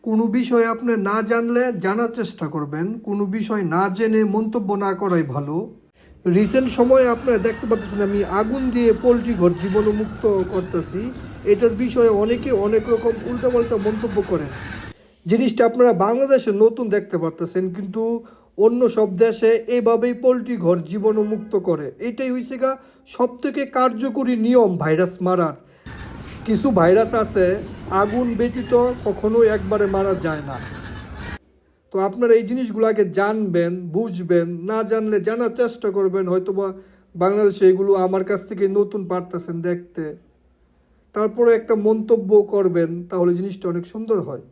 কোনো বিষয় আপনি না জানলে জানার চেষ্টা করবেন, কোনো বিষয় না জেনে মন্তব্য না করাই ভালো। রিসেন্ট সময়ে আপনারা দেখতে পাচ্ছেন আমি আগুন দিয়ে পোলট্রি ঘর জীবাণুমুক্ত করতেছি। এটার বিষয়ে অনেকে অনেক রকম উল্টাপাল্টা মন্তব্য করেন। জিনিসটা আপনারা বাংলাদেশে নতুন দেখতে পাচ্ছেন, কিন্তু অন্য সব দেশে এইভাবেই পোলট্রি ঘর জীবাণুমুক্ত করে। এটাই হয়েছে গা সব থেকে কার্যকরী নিয়ম ভাইরাস মারার। কিছু ভাইরাস আছে আগুন ব্যতীত কখনোই একবারে মারা যায় না। তো আপনারা এই জিনিসগুলো আগে জানবেন, বুঝবেন, না জানলে জানার চেষ্টা করবেন। হয়তোবা বাংলাদেশে এগুলো আমার কাছ থেকে নতুন পারতেছেন দেখতে, তারপরে একটা মন্তব্য করবেন, তাহলে জিনিসটা অনেক সুন্দর হয়।